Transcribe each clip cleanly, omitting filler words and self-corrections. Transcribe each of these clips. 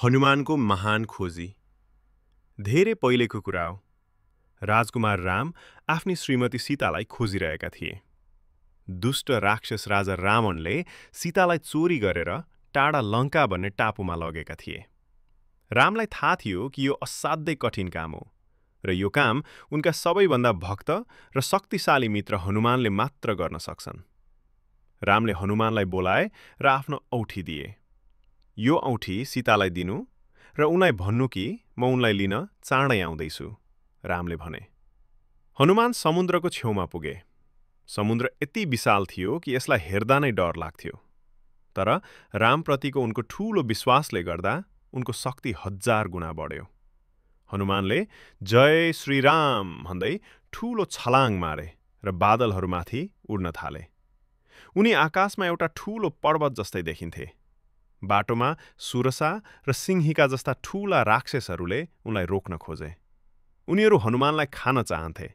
हनुमानको महान खोजी। धेरै पहिलेको कुरा हो। राजकुमार राम आफ्नी श्रीमती सीतालाई खोजिरहेका थिए। दुष्ट राक्षस राजा रावणले सीतालाई चोरी गरेर टाढा लङ्का भन्ने टापुमा लगेका थिए। रामलाई थाहा थियो कि यो असाध्यै कठिन काम हो र यो काम उनका सबैभन्दा भक्त र शक्तिशाली मित्र हनुमानले मात्र गर्न सक्छन्। रामले हनुमानलाई बोलाए र आफ्नो औठी दिए। यो औठी सीतालाई दिनु र उनलाई भन्नु कि म उनलाई लिन चाँडै आउँदैछु, रामले भने। हनुमान समुद्रको छेउमा पुगे। समुद्र यति विशाल थियो कि यसलाई हेर्दा नै डर लाग्थ्यो। तर रामप्रतिको उनको ठूलो विश्वासले गर्दा उनको शक्ति 1000 गुणा बढ्यो। हनुमानले जय श्री राम भन्दै ठूलो छलाङ मारे र बादलहरूमाथि उड्न थाले। उनी आकाशमा एउटा ठूलो पर्वत जस्तै देखिन्थे। बाटोमा सुरसा र सिंहिका जस्ता ठूला राक्षसहरूले उनलाई रोक्न खोजे। उनीहरू हनुमानलाई खान चाहन्थे,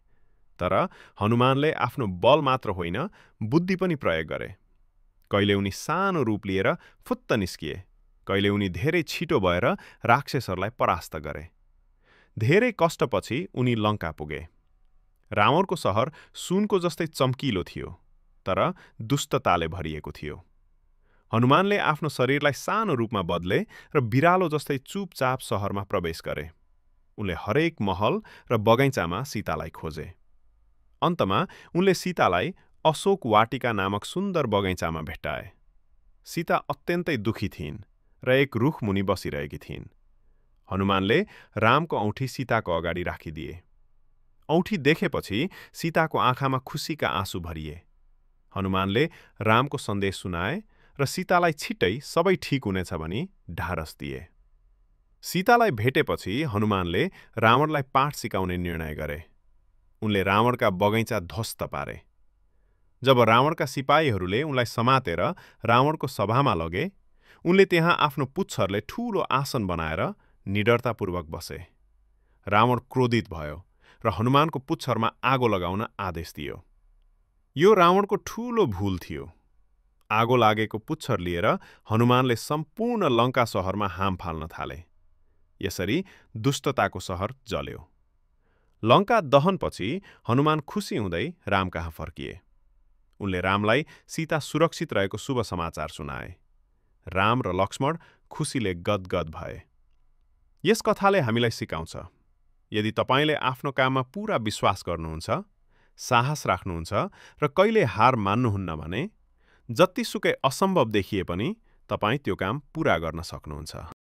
तर हनुमानले आफ्नो बल मात्र होइन, बुद्धि पनि प्रयोग गरे। कहिले उनी सानो रूप लिएर फुत्त निस्किए, कहिले उनी धेरै छिटो भएर राक्षसहरूलाई परास्त गरे। धेरै कष्टपछि उनी लङ्का पुगे। रावणको सहर सुनको जस्तै चम्किलो थियो, तर दुष्टताले भरिएको थियो। हनुमानले आफ्नो शरीरलाई सानो रूपमा बदले र बिरालो जस्तै चुपचाप सहरमा प्रवेश गरे। उनले हरेक महल र बगैँचामा सीतालाई खोजे। अन्तमा उनले सीतालाई अशोक वाटिका नामक सुन्दर बगैँचामा भेट्टाए। सीता अत्यन्तै दुखी थिइन् र एक रुख मुनि बसिरहेकी थिइन्। हनुमानले रामको औठी सीताको अगाडि राखिदिए। औठी देखेपछि सीताको आँखामा खुसीका आँसु भरिए। हनुमानले रामको सन्देश सुनाए र सीतालाई छिट्टै सबै ठीक हुनेछ भनी ढारस दिए। सीतालाई भेटेपछि हनुमानले रावणलाई पाठ सिकाउने निर्णय गरे। उनले रावणका बगैँचा ध्वस्त पारे। जब रावणका सिपाहीहरूले उनलाई समातेर रावणको सभामा लगे, उनले त्यहाँ आफ्नो पुच्छरले ठूलो आसन बनाएर निडरतापूर्वक बसे। रावण क्रोधित भयो र हनुमानको पुच्छरमा आगो लगाउन आदेश दियो। यो रावणको ठूलो भूल थियो। आगो लागेको पुच्छर लिएर हनुमानले सम्पूर्ण लङ्का सहरमा हाम फाल्न थाले। यसरी दुष्टताको सहर जल्यो। लङ्का दहनपछि हनुमान खुसी हुँदै राम कहाँ फर्किए। उनले रामलाई सीता सुरक्षित रहेको शुभ समाचार सुनाए। राम र लक्ष्मण खुसीले गदगद भए। यस कथाले हामीलाई सिकाउँछ, यदि तपाईले आफ्नो काममा पूरा विश्वास गर्नुहुन्छ, साहस राख्नुहुन्छ र कहिले हार मान्नुहुन्न भने जतिसुकै असम्भव देखिए पनि तपाईं त्यो काम पूरा गर्न सक्नुहुन्छ।